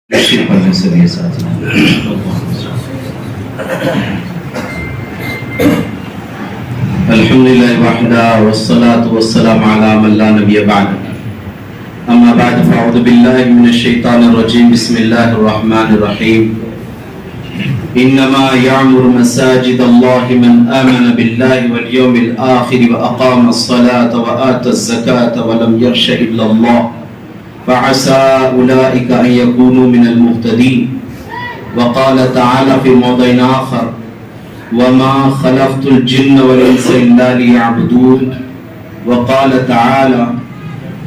پڑھنے سے بھی ساتھ الحمدللہ وحدہ والصلاة والسلام علی من لا نبی بعد اما بعد فاعوذ باللہ من الشیطان الرجیم بسم اللہ الرحمن الرحیم انما يعمر مساجد اللہ من آمن باللہ والیوم الآخر واقام الصلاة وآت الزکاة ولم یخش الا اللہ فعسى أولئك أن يكونوا من المهتدين وقال تعالى في موضع آخر وما خلقت الجن والإنس إلا ليعبدون وقال تعالى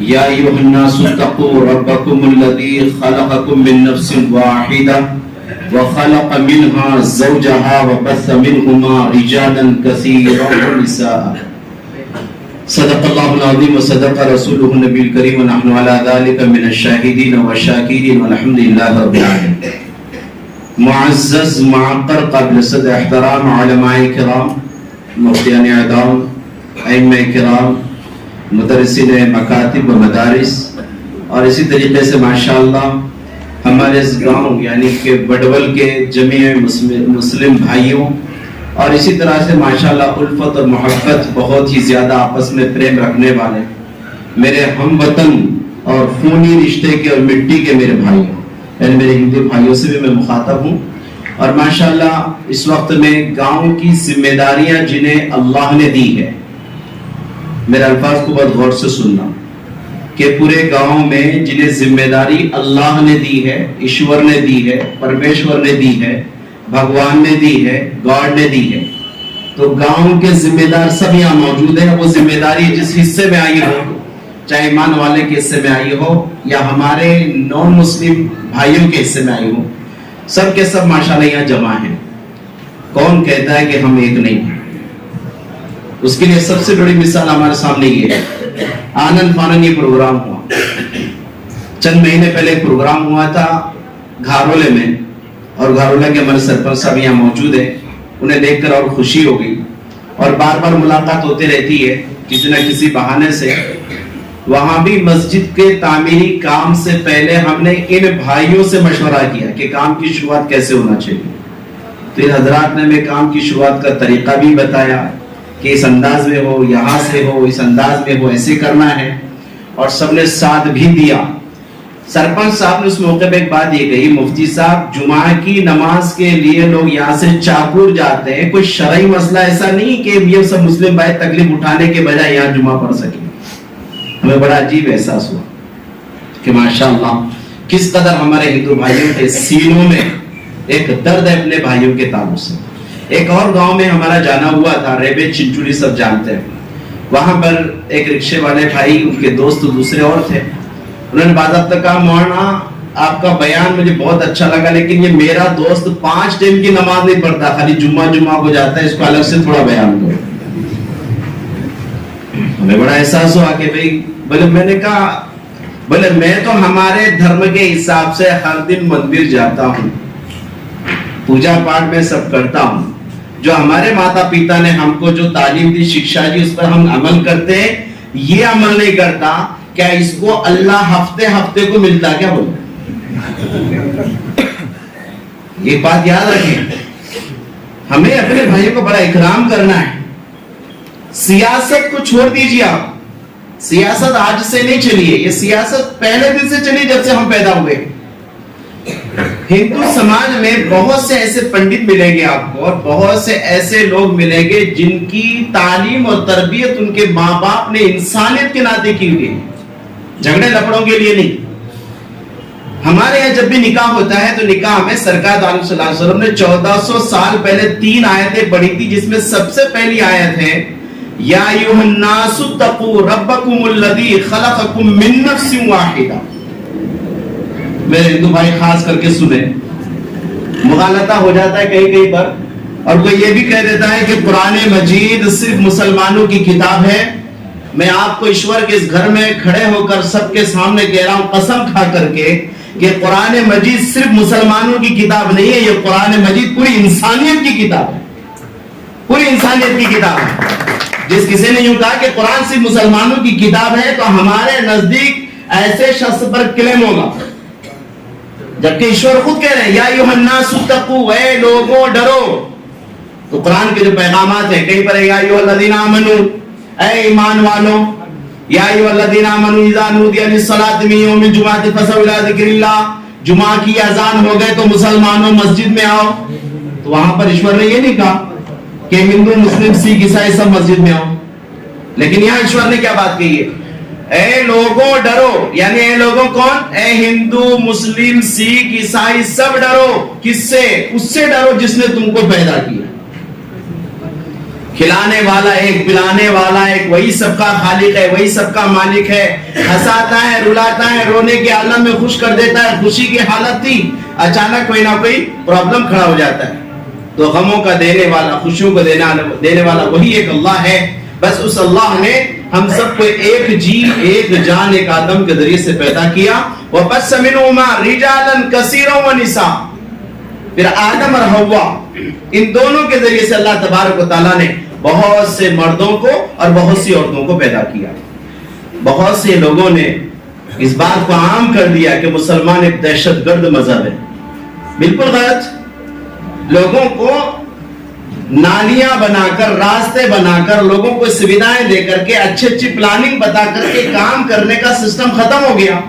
يا أيها الناس اتقوا ربكم الذي خلقكم من نفس واحدة وخلق منها زوجها وبث منهما رجالا كثيرا ونساء صدق اللہ العظیم وصدق رسولہ النبی الکریم ونحن علی ذلک من الشاہدین والشاکرین والحمدللہ رب العالمین۔ معزز معقر قابل صدر احترام علماء کرام، مفتیان اعظام، ائمہ کرام، مدرسین مکاتب و مدارس، اور اسی طریقے سے ماشاءاللہ ہمارے اس گاؤں یعنی کہ بڑول کے جمیع مسلم بھائیوں، اور اسی طرح سے ماشاءاللہ الفت اور محبت بہت ہی زیادہ آپس میں پریم رکھنے والے میرے ہم وطن اور خونی رشتے کے اور مٹی کے میرے بھائی، یعنی میرے ہندو بھائیوں سے بھی میں مخاطب ہوں، اور ماشاءاللہ اس وقت میں گاؤں کی ذمہ داریاں جنہیں اللہ نے دی ہے، میرے الفاظ کو بہت غور سے سننا کہ پورے گاؤں میں جنہیں ذمہ داری اللہ نے دی ہے، ایشور نے دی ہے، پرمیشور نے دی ہے، بھگوان نے دی ہے، گاڈ نے دی ہے، تو گاؤں کے ذمہ دار سب یہاں موجود ہیں۔ وہ ذمہ داری جس حصے میں آئی ہو، چاہے ایمان والے کے حصے میں آئی ہو یا ہمارے نون مسلم بھائیوں کے حصے میں آئی ہو، سب کے سب ماشاءاللہ یہاں جمع ہیں۔ کون کہتا ہے کہ ہم ایک نہیں ہیں؟ اس کے لیے سب سے بڑی مثال ہمارے سامنے یہ ہے، آنن فانن یہ پروگرام ہوا، چند مہینے پہلے ایک پروگرام ہوا تھا گھارولے میں، اور گھارولہ کے ہمارے سرپنچ صاحب یہاں موجود ہیں، انہیں دیکھ کر اور خوشی ہو گئی، اور بار بار ملاقات ہوتے رہتی ہے کسی نہ کسی بہانے سے۔ وہاں بھی مسجد کے تعمیری کام سے پہلے ہم نے ان بھائیوں سے مشورہ کیا کہ کام کی شروعات کیسے ہونا چاہیے، تو ان حضرات نے ہمیں کام کی شروعات کا طریقہ بھی بتایا کہ اس انداز میں ہو، یہاں سے ہو، اس انداز میں ہو، ایسے کرنا ہے، اور سب نے ساتھ بھی دیا۔ سرپنچ صاحب نے اس موقع پہ ایک بات یہ کہی، مفتی صاحب جمعہ کی نماز کے لیے لوگ یہاں سے چاکور جاتے ہیں، کوئی شرعی مسئلہ ایسا نہیں کہ یہ سب مسلم بھائی تکلیف اٹھانے کے بجائے یہاں جمعہ پڑھ سکیں۔ ہمیں بڑا عجیب احساس ہوا کہ ماشاءاللہ کس قدر ہمارے ہندو بھائیوں کے سینوں میں ایک درد ہے اپنے بھائیوں کے تعلق سے۔ ایک اور گاؤں میں ہمارا جانا ہوا تھا، ریبے چنچوری سب جانتے ہیں، وہاں پر ایک رکشے والے بھائی، ان کے دوست دوسرے اور تھے، انہوں نے باضابطہ کہا مولانا آپ کا بیان مجھے بہت اچھا لگا، لیکن یہ میرا دوست 5 ٹائم کی نماز نہیں پڑھتا، خالی جمعہ کو جاتا ہے، اس کو الگ سے تھوڑا بیان دو۔ ہمیں بڑا احساس ہوا کہ بھئی میں نے کہا بولے میں تو ہمارے دھرم کے حساب سے ہر دن مندر جاتا ہوں، پوجا پاٹ میں سب کرتا ہوں، جو ہمارے ماتا پیتا نے ہم کو جو تعلیم دی، شکشا دی، اس پر ہم عمل کرتے ہیں، یہ عمل نہیں کرتا، کیا اس کو اللہ ہفتے کو ملتا؟ کیا بولتے؟ یہ بات یاد رکھیں، ہمیں اپنے بھائیوں کو بڑا اکرام کرنا ہے۔ سیاست کو چھوڑ دیجیے، آپ سیاست آج سے نہیں چلی ہے، یہ سیاست پہلے دن سے چلی جب سے ہم پیدا ہوئے۔ ہندو سماج میں بہت سے ایسے پنڈت ملیں گے آپ کو، اور بہت سے ایسے لوگ ملیں گے جن کی تعلیم اور تربیت ان کے ماں باپ نے انسانیت کے ناطے کی ہوئی، جھگڑے لپڑوں کے لیے نہیں۔ ہمارے یہاں جب بھی نکاح ہوتا ہے تو نکاح میں سرکار عالم صلی اللہ علیہ وسلم نے 1400 سال پہلے 3 آیتیں پڑھی تھی، جس میں سب سے پہلی آیت ہے یا ایھا الناس اتقوا ربکم الذی خلقکم من نفس واحدہ۔ میرے ہندو بھائی خاص کر کے سنیں، مغالطہ ہو جاتا ہے کہیں پر، اور کوئی یہ بھی کہہ دیتا ہے کہ قرآن مجید صرف مسلمانوں کی کتاب ہے۔ میں آپ کو ایشور کے اس گھر میں کھڑے ہو کر سب کے سامنے کہہ رہا ہوں، قسم کھا کر کے، کہ قرآن مجید صرف مسلمانوں کی کتاب نہیں ہے، یہ قرآن مجید پوری انسانیت کی کتاب ہے، پوری انسانیت کی کتاب ہے۔ جس کسی نے یوں کہا کہ قرآن صرف مسلمانوں کی کتاب ہے، تو ہمارے نزدیک ایسے شخص پر کلیم ہوگا جبکہ ایشور خود کہہ رہے ہیں یا ایھا الناس اتقوا، اے لوگوں ڈرو. تو قرآن کے جو پیغامات ہیں کہیں پر ہے یا ایھا الذین آمنوا، اے ایمان والو، یا ایھا الذین آمنوا اذا نودی للصلاۃ من یوم الجمعۃ فاسعوا الی ذکر اللہ، جمعہ کی اذان ہو گئے تو مسلمانوں مسجد میں آؤ. تو وہاں پر ایشور نے یہ نہیں کہا کہ ہندو مسلم سکھ عیسائی سب مسجد میں آؤ، لیکن یہاں ایشور نے کیا بات کہی ہے؟ اے لوگوں ڈرو، یعنی اے لوگوں کون؟ اے ہندو مسلم سکھ عیسائی سب ڈرو. کس سے؟ اس سے ڈرو جس نے تم کو پیدا کیا. کھلانے والا ایک، پلانے والا ایک، وہی سب کا خالق ہے، وہی سب کا مالک ہے. ہنساتا ہے، رلاتا ہے، رونے کے عالم میں خوش کر دیتا ہے. خوشی کی حالت تھی، اچانک کوئی نہ کوئی پرابلم کھڑا ہو جاتا ہے. تو غموں کا دینے والا، خوشیوں کو دینے والا وہی ایک اللہ ہے. بس اس اللہ نے ہم سب کو ایک جی، ایک جان، ایک آدم کے ذریعے سے پیدا کیا. وَبَثَّ مِنْهُمَا رِجَالًا كَثِيرًا وَنِسَاءً. پھر آدم اور حوا، ان دونوں کے ذریعے سے اللہ تبارک و تعالیٰ نے بہت سے مردوں کو اور بہت سی عورتوں کو پیدا کیا. بہت سے لوگوں نے اس بات کو عام کر دیا کہ مسلمان ایک دہشت گرد مذہب ہے. بالکل غلط. لوگوں کو نالیاں بنا کر، راستے بنا کر، لوگوں کو سویدھائیں دے کر کے، اچھی اچھی پلاننگ بتا کر کے کام کرنے کا سسٹم ختم ہو گیا.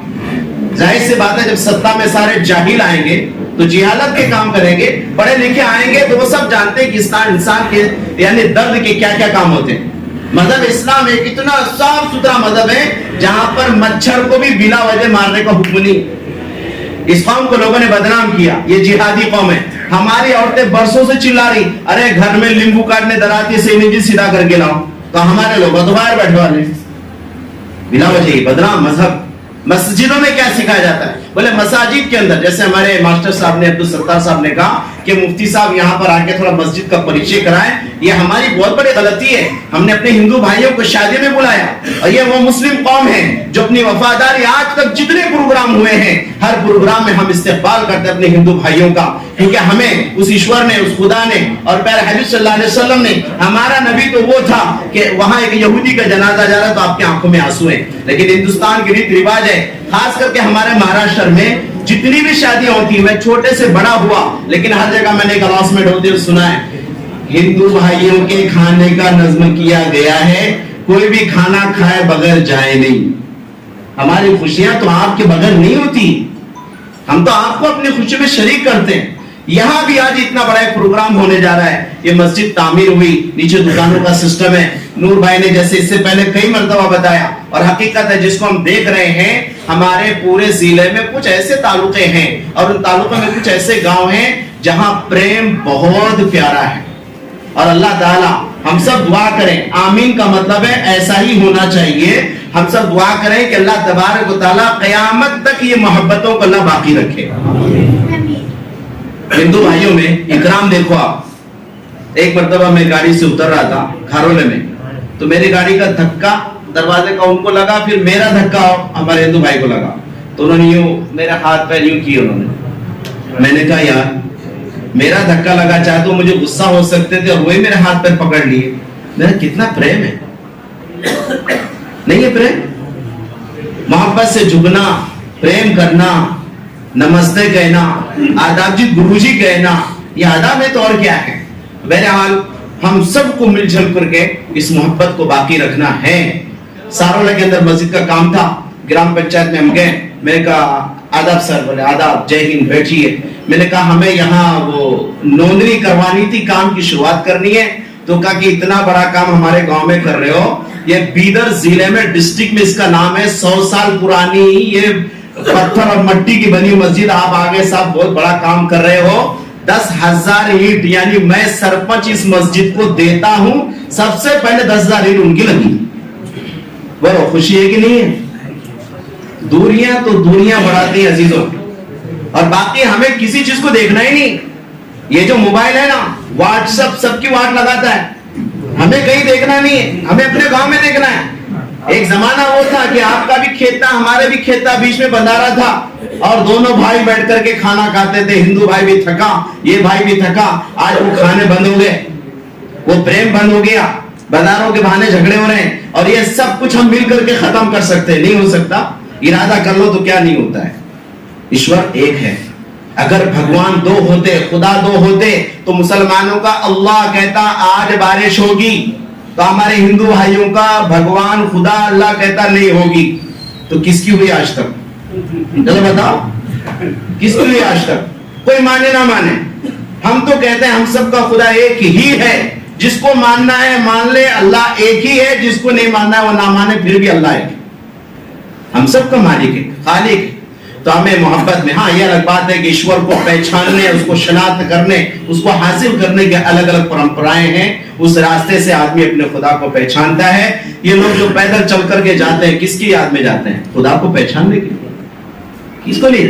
ظاہر سی بات ہے جب سطح میں سارے جاہل آئیں گے تو جہالت کے کام کریں گے. پڑھے لکھے آئیں گے تو وہ سب جانتے ہیں کہ انسان کے یعنی درد کے کیا کیا کام ہوتے ہیں. مذہب اسلام ایک اتنا صاف ستھرا مذہب ہے جہاں پر مچھر کو بھی بلا وجہ مارنے کا حکم نہیں. اس قوم کو لوگوں نے بدنام کیا، یہ جہادی قوم ہے. ہماری عورتیں برسوں سے چلا رہی، ارے گھر میں لیمبو کاٹنے دراتی سے انہیں سیدھا کر کے لاؤ. تو ہمارے لوگ تو باہر بیٹھے والے بلا وجہ ہی بدنام مذہب. مسجدوں میں کیا سکھایا جاتا ہے؟ بولے مساجد کے اندر، جیسے ہمارے ماسٹر صاحب نے، عبدالستار صاحب نے کہا کہ مفتی صاحب یہاں پر آ کے تھوڑا مسجد کا پریچے کرائیں. یہ ہماری بہت بڑی غلطی ہے. ہم نے اپنے ہندو بھائیوں کو شادی میں بلایا اور یہ وہ مسلم قوم ہے جو اپنی وفاداری، آج تک جتنے پروگرام ہوئے ہیں ہر پروگرام میں ہم استقبال کرتے ہیں اپنے ہندو بھائیوں کا، کیونکہ ہمیں اس ایشور نے، اس خدا نے اور پیارے حبیب صلی اللہ علیہ وسلم نے، ہمارا نبی تو وہ تھا کہ وہاں ایک یہودی کا جنازہ جا رہا تو آپ کی آنکھوں میں آنسو ہیں. لیکن ہندوستان کی ریت رواج ہے، خاص کر کے ہمارے مہاراشٹر میں جتنی بھی شادیاں ہوتی ہیں، میں چھوٹے سے بڑا ہوا لیکن ہر جگہ میں نے ایک اناؤنسمنٹ ہوتے ہوئے سنا ہے، ہندو بھائیوں کے کھانے کا نظم کیا گیا ہے، کوئی بھی کھانا کھائے بغیر جائے نہیں. ہماری خوشیاں تو آپ کے بغیر نہیں ہوتی، ہم تو آپ کو اپنی خوشی میں شریک کرتے ہیں. یہاں بھی آج اتنا بڑا ایک پروگرام ہونے جا رہا ہے. یہ مسجد تعمیر ہوئی، نیچے دکانوں کا سسٹم ہے. نور بھائی نے جیسے اس سے پہلے کئی مرتبہ بتایا، اور حقیقت ہے جس کو ہم دیکھ رہے ہیں، ہمارے پورے ضلع میں کچھ ایسے تعلقے ہیں اور ان تعلقوں میں کچھ ایسے گاؤں ہیں جہاں پریم بہت پیارا ہے. اور اللہ تعالیٰ ہم سب دعا کریں، آمین کا مطلب ہے ایسا ہی ہونا چاہیے. ہم سب دعا کریں کہ اللہ تبارک و تعالیٰ قیامت تک یہ محبتوں کو اللہ باقی رکھے. ہندو بھائیوں میں اکرام دیکھو آپ. ایک مرتبہ میں گاڑی سے اتر رہا تھا کھارولے میں، تو میری گاڑی کا دھکا دروازے کا ان کو لگا، پھر میرا دھکا ہمارے ہندو بھائی کو لگا. تو انہوں نے یوں میرا ہاتھ پیر یوں کیے. انہوں نے، میں نے کہا یار میرا دھکا لگا، چاہے تو مجھے غصہ ہو سکتے تھے اور وہی میرے ہاتھ پیر پکڑ لیے. میرا کتنا پریم ہے، نہیں ہے پریم؟ محبت سے جھکنا، پریم کرنا، نمستے کہنا، آداب جی گرو جی کہنا، یہ آداب ہے تو اور کیا ہے. بہرحال ہم سب کو مل جل کر کے اس محبت کو باقی رکھنا ہے. سارولہ کے اندر مسجد کا کام تھا، گرام پنچایت میں ہم گئے. میں نے کہا آداب سر. بولے آداب، جے ہند، بیٹھیے. میں نے کہا ہمیں یہاں وہ نوندنی کروانی تھی، کام کی شروعات کرنی ہے. تو کہا کہ اتنا بڑا کام ہمارے گاؤں میں کر رہے ہو، یہ بیدر ضلع میں ڈسٹرکٹ میں اس کا نام ہے، 100 سال پرانی یہ پتھر اور مٹی کی بنی مسجد، آپ آگے صاحب بہت بڑا کام کر رہے ہو. 10,000 اینٹ، یعنی میں سرپنچ اس مسجد کو دیتا ہوں، سب سے پہلے 10,000 اینٹ ان کی لگی. بولو خوشی ہے کہ نہیں ہے؟ دوریاں تو دوریاں بڑھاتی ہیں عزیزوں. اور باقی ہمیں کسی چیز کو دیکھنا ہی نہیں. یہ جو موبائل ہے نا، واٹس ایپ سب کی واٹ لگاتا ہے، ہمیں کہیں دیکھنا نہیں ہے، ہمیں اپنے گاؤں میں دیکھنا ہے. ایک زمانہ وہ تھا کہ آپ کا بھی کھیت تھا، ہمارے بھی کھیت تھا، بیچ میں بندارا تھا اور دونوں بھائی بیٹھ کر کے کھانا کھاتے تھے. ہندو بھائی بھی تھکا، یہ بھائی بھی تھکا. آج وہ کھانے بند ہو گئے، وہ پریم بند ہو گیا، بازاروں کے بہانے جھگڑے ہو رہے ہیں. اور یہ سب کچھ ہم مل کر کے ختم کر سکتے ہیں؟ نہیں ہو سکتا. ارادہ کر لو تو کیا نہیں ہوتا ہے. ایشور ایک ہے. اگر بھگوان دو ہوتے, خدا دو ہوتے, تو مسلمانوں کا اللہ کہتا آج بارش ہوگی, تو ہمارے ہندو بھائیوں کا بھگوان خدا اللہ کہتا نہیں ہوگی. تو کس کی ہوئی آج تک؟ چلو بتاؤ, کس کی ہوئی آج تک؟ کوئی مانے نہ مانے, ہم تو کہتے ہیں ہم سب کا خدا ایک ہی ہے. جس کو ماننا ہے مان لے, اللہ ایک ہی ہے. جس کو نہیں ماننا ہے وہ نہ مانے, پھر بھی اللہ ایک ہے. ہم سب کا مالک ہے, خالق. تو ہمیں محبت میں, ہاں یہ الگ بات ہے کہ ایشور کو پہچاننے, اس کو شناخت کرنے, اس کو حاصل کرنے کے الگ الگ پرمپرائیں ہیں. اس راستے سے آدمی اپنے خدا کو پہچانتا ہے. یہ لوگ جو پیدل چل کر کے جاتے ہیں, کس کی یاد میں جاتے ہیں؟ خدا کو پہچاننے کے لیے, کس کو نہیں.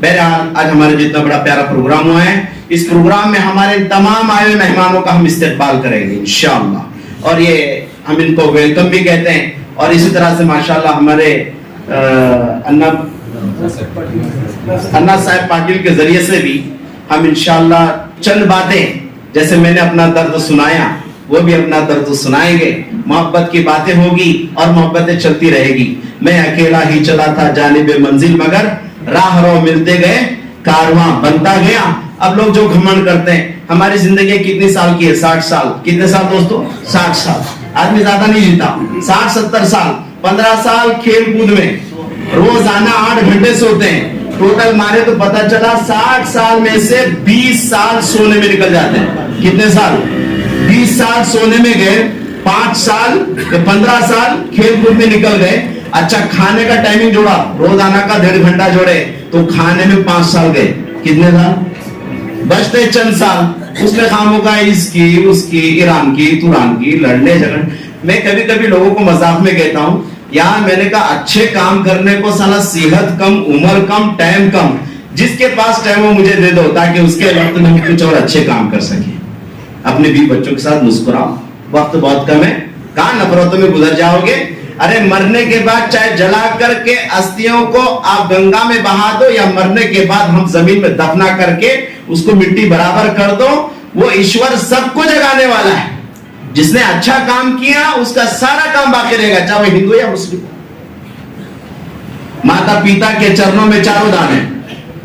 بہرحال آج ہمارے جتنا بڑا پیارا پروگرام ہوا ہے, اس پروگرام میں ہمارے تمام آئے ہوئے مہمانوں کا ہم استقبال کریں گے انشاءاللہ. اور یہ ہم ان کو ویلکم بھی کہتے ہیں. اور اسی طرح سے ماشاءاللہ ہمارے انا صاحب پاٹل کے ذریعے سے بھی ہم انشاءاللہ چند باتیں, جیسے میں نے اپنا درد سنایا, وہ بھی اپنا درد سنائیں گے. محبت کی باتیں ہوگی اور محبتیں چلتی رہے گی. میں اکیلا ہی چلا تھا جانب منزل, مگر راہ رو ملتے گئے, کارواں بنتا گیا. اب لوگ جو گھمنڈ کرتے ہیں, ہماری زندگی کتنی سال کی ہے؟ 60 سال. کتنے سال دوستو؟ 60 سال. آدمی زیادہ نہیں جیتا, 60-70 سال. 15 سال کھیل کود میں, روزانہ 8 گھنٹے سوتے ہیں. ٹوٹل مارے تو پتا چلا 60 سال میں سے 20 سال سونے میں نکل جاتے ہیں. کتنے سال؟ 20 سال سونے میں گئے, 5 سال 15 سال کھیل کود میں نکل گئے. اچھا کھانے کا ٹائمنگ جوڑا, روزانہ کا 1.5 گھنٹہ جوڑے, تو کھانے میں 5 سال گئے. کتنے سال بچتے؟ چند سال. اس میں خاموں کا اس کی اس کی, ایران کی توران کی, لڑنے جھگڑنے. میں کبھی کبھی لوگوں کو مذاق میں کہتا ہوں, یار میں نے کہا اچھے کام کرنے کو سالا صحت کم, عمر کم, ٹائم کم. جس کے پاس ٹائم ہو مجھے دے دو, تاکہ اس کے وقت میں کچھ اور اچھے کام کر سکے. اپنے بھی بچوں کے ساتھ مسکراؤ, وقت بہت کم ہے, کہاں نفرتوں میں گزر جاؤ گے. ارے مرنے کے بعد چاہے جلا کر کے استھیوں کو آپ گنگا میں بہا دو, یا مرنے کے بعد ہم زمین میں دفنا کر کے اس کو مٹی برابر کر دو, وہ ایشور سب کو جگانے والا ہے. جس نے اچھا کام کیا اس کا سارا کام باقی رہے گا, چاہے وہ ہندو یا مسلم. ماتا پیتا کے چرنوں میں 4 دانے.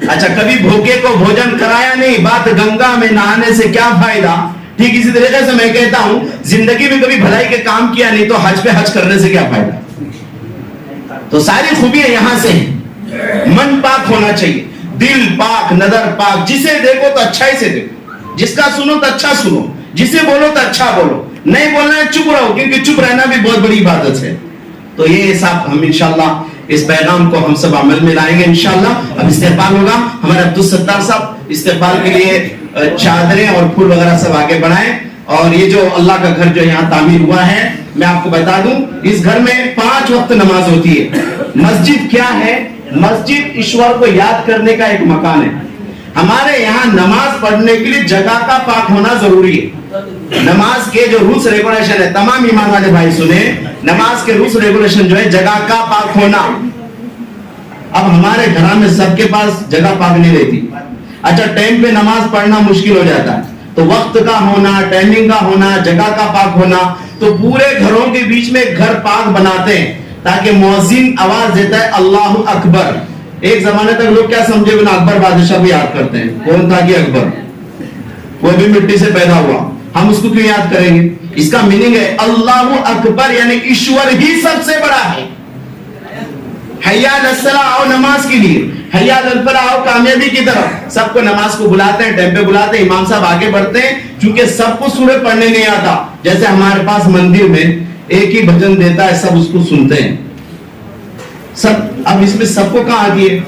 اچھا کبھی بھوکے کو بھوجن کرایا نہیں, بات گنگا میں نہانے سے کیا فائدہ. ٹھیک اسی طریقے سے میں کہتا ہوں, زندگی میں کبھی بھلائی کے کام کیا نہیں, تو حج پہ حج کرنے سے کیا فائدہ. تو ساری خوبیاں یہاں سے ہیں. من پاک ہونا چاہیے, دل پاک, نظر پاک. جسے دیکھو تو اچھائی سے دیکھو, جس کا سنو تو اچھا سنو, جسے بولو تو اچھا بولو. نہیں بولنا ہے چپ رہو, کیونکہ چپ رہنا بھی بہت بڑی عبادت ہے. تو یہ حساب ہم انشاءاللہ اس پیغام کو ہم سب عمل میں لائیں گے انشاءاللہ. اب استقبال ہوگا, ہمارے عبدالستار صاحب استقبال کے لیے چادریں اور پھول وغیرہ سب آگے بڑھائیں. اور یہ جو اللہ کا گھر جو یہاں تعمیر ہوا ہے, میں آپ کو بتا دوں, اس گھر میں 5 وقت نماز ہوتی ہے. مسجد کیا ہے؟ مسجد ایشور کو یاد کرنے کا ایک مکان ہے. ہمارے یہاں نماز پڑھنے کے لیے جگہ کا پاک ہونا ضروری ہے. نماز کے جو رولز ریگولیشن ہے, تمام ایمان والے بھائی سنیں, نماز کے رولز ریگولیشن جو ہے جگہ کا پاک ہونا. اب ہمارے گھر میں سب کے پاس جگہ پاک نہیں رہتی. اچھا ٹائم پہ نماز پڑھنا مشکل ہو جاتا ہے, تو وقت کا ہونا, ٹائمنگ کا ہونا, جگہ کا پاک ہونا. تو پورے گھروں کے بیچ میں گھر پاک بناتے ہیں, تاکہ مؤذن آواز دیتا ہے اللہ اکبر. ایک زمانے تک لوگ کیا سمجھے بنا, اکبر بادشاہ بھی یاد کرتے ہیں. کون تھا کہ اکبر؟ وہ بھی مٹی سے پیدا ہوا, ہم اس کو کیوں یاد کریں گے؟ اس کا میننگ ہے اللہ اکبر, یعنی ایشور ہی سب سے بڑا ہے. حیا علی الصلاۃ, آؤ نماز کے لیے, حیا علی الفلاح, آؤ کامیابی کی طرف. سب کو نماز کو بلاتے ہیں, ٹائم پہ بلاتے ہیں, امام صاحب آگے بڑھتے ہیں, چونکہ سب کو سورہ پڑھنے نہیں آتا. جیسے ہمارے پاس مندر میں ایک ہی بھجن دیتا ہے, سب اس کو سنتے ہیں سب. اب اس میں سب کو کہاں آتی ہے,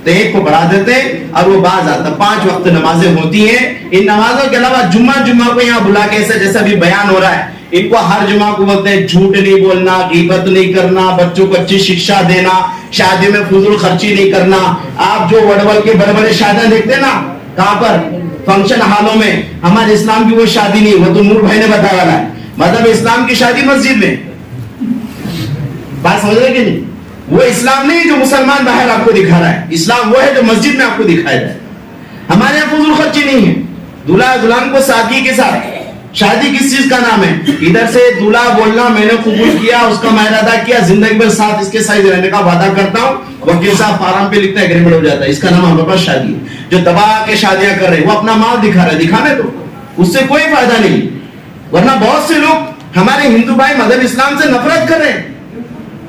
تو ایک کو بڑھا دیتے ہیں اور وہ باز آتا. 5 وقت نمازیں ہوتی ہیں. ان نمازوں کے علاوہ جمعہ کو یہاں بلا کے, ایسا جیسا بھی بیان ہو رہا ہے, ان کو ہر جمعہ کو بولتے ہیں جھوٹ نہیں بولنا, غیبت نہیں کرنا, بچوں کو اچھی شکشا دینا, شادی میں فضول خرچی نہیں کرنا. آپ جو وڈول کے بڑے بڑے شادیاں دیکھتے ہیں نا, کہاں پر فنکشن ہالوں میں, ہمارے اسلام کی وہ شادی نہیں. وہ تو نور بھائی نے بتایا ہے, مطلب اسلام کی شادی مسجد میں. بات سمجھ رہے کہ نہیں؟ وہ اسلام نہیں جو مسلمان باہر آپ کو دکھا رہا ہے, اسلام وہ ہے جو مسجد میں آپ کو دکھایا جائے. ہمارے یہاں فضول خرچی نہیں ہے. دلہا دلہن کو سادگی کے ساتھ شادی کس چیز کا نام ہے؟ ادھر سے دولہا بولنا میں نے قبول کیا، اس کا مہر ادا کیا، زندگی بھر ساتھ اس کے ساتھ رہنے کا وعدہ کرتا ہوں، وکیل صاحب فارم پہ لکھتا ہے، ایگریمنٹ ہو جاتا ہے، اس کا نام ہمارے پاس شادی ہے۔ جو دبا کے شادیاں کر رہے ہیں وہ اپنا مال دکھا رہے، دکھانے دو، اس سے کوئی فائدہ نہیں۔ ورنہ بہت سے لوگ ہمارے ہندو بھائی مذہب اسلام سے نفرت کر رہے ہیں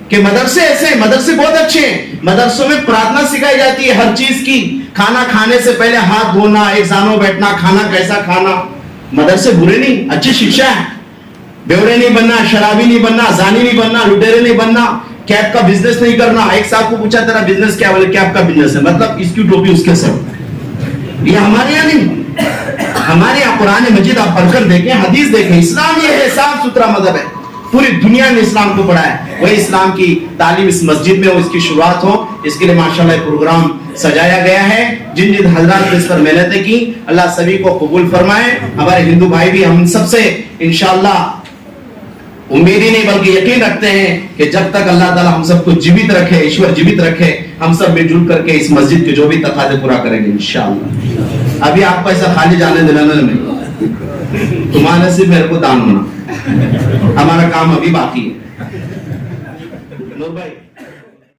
کہ مدرسے ایسے، مدرسے بہت اچھے ہیں، مدرسوں میں پرارتھنا سکھائی جاتی ہے ہر چیز کی، کھانا کھانے سے پہلے ہاتھ دھونا، ایک سانوں بیٹھنا، کھانا کیسا کھانا، مدرسے برے نہیں، اچھی شکشا ہے۔ بیوڑے نہیں بننا، شرابی نہیں بننا، زانی نہیں بننا، لٹیرے نہیں بننا، کیب کا بزنس نہیں کرنا۔ ایک صاحب کو پوچھا تیرا بزنس کیا؟ بولے کیب کا بزنس ہے، مطلب اس کی ٹوپی اس کے سر۔ یہ ہمارے یہاں نہیں، ہمارے یہاں قرآن مجید آپ پڑھ کر دیکھیں، حدیث دیکھیں، اسلام یہ ہے، صاف ستھرا مذہب ہے، پوری دنیا نے اسلام کو پڑھا ہے۔ وہی اسلام کی تعلیم اس مسجد میں ہو، اس کی شروعات ہو، اس کے لیے ماشاءاللہ پروگرام سجایا گیا ہے۔ جن جن حضرات نے اس پر محنتیں کی، اللہ سبھی کو قبول فرمائے۔ ہمارے ہندو بھائی بھی ہم سب سے انشاءاللہ امید ہی نہیں بلکہ یقین رکھتے ہیں کہ جب تک اللہ تعالیٰ ہم سب کو جیوت رکھے، ایشور جیوت رکھے، ہم سب مل جل کر کے اس مسجد کے جو بھی تقاضے پورا کریں گے انشاءاللہ۔ ابھی آپ کو ایسا خالی جانے دلانا نہیں، تمہارے سے میرے کو دان ہونا، ہمارا کام ابھی باقی ہے۔ نور بھائی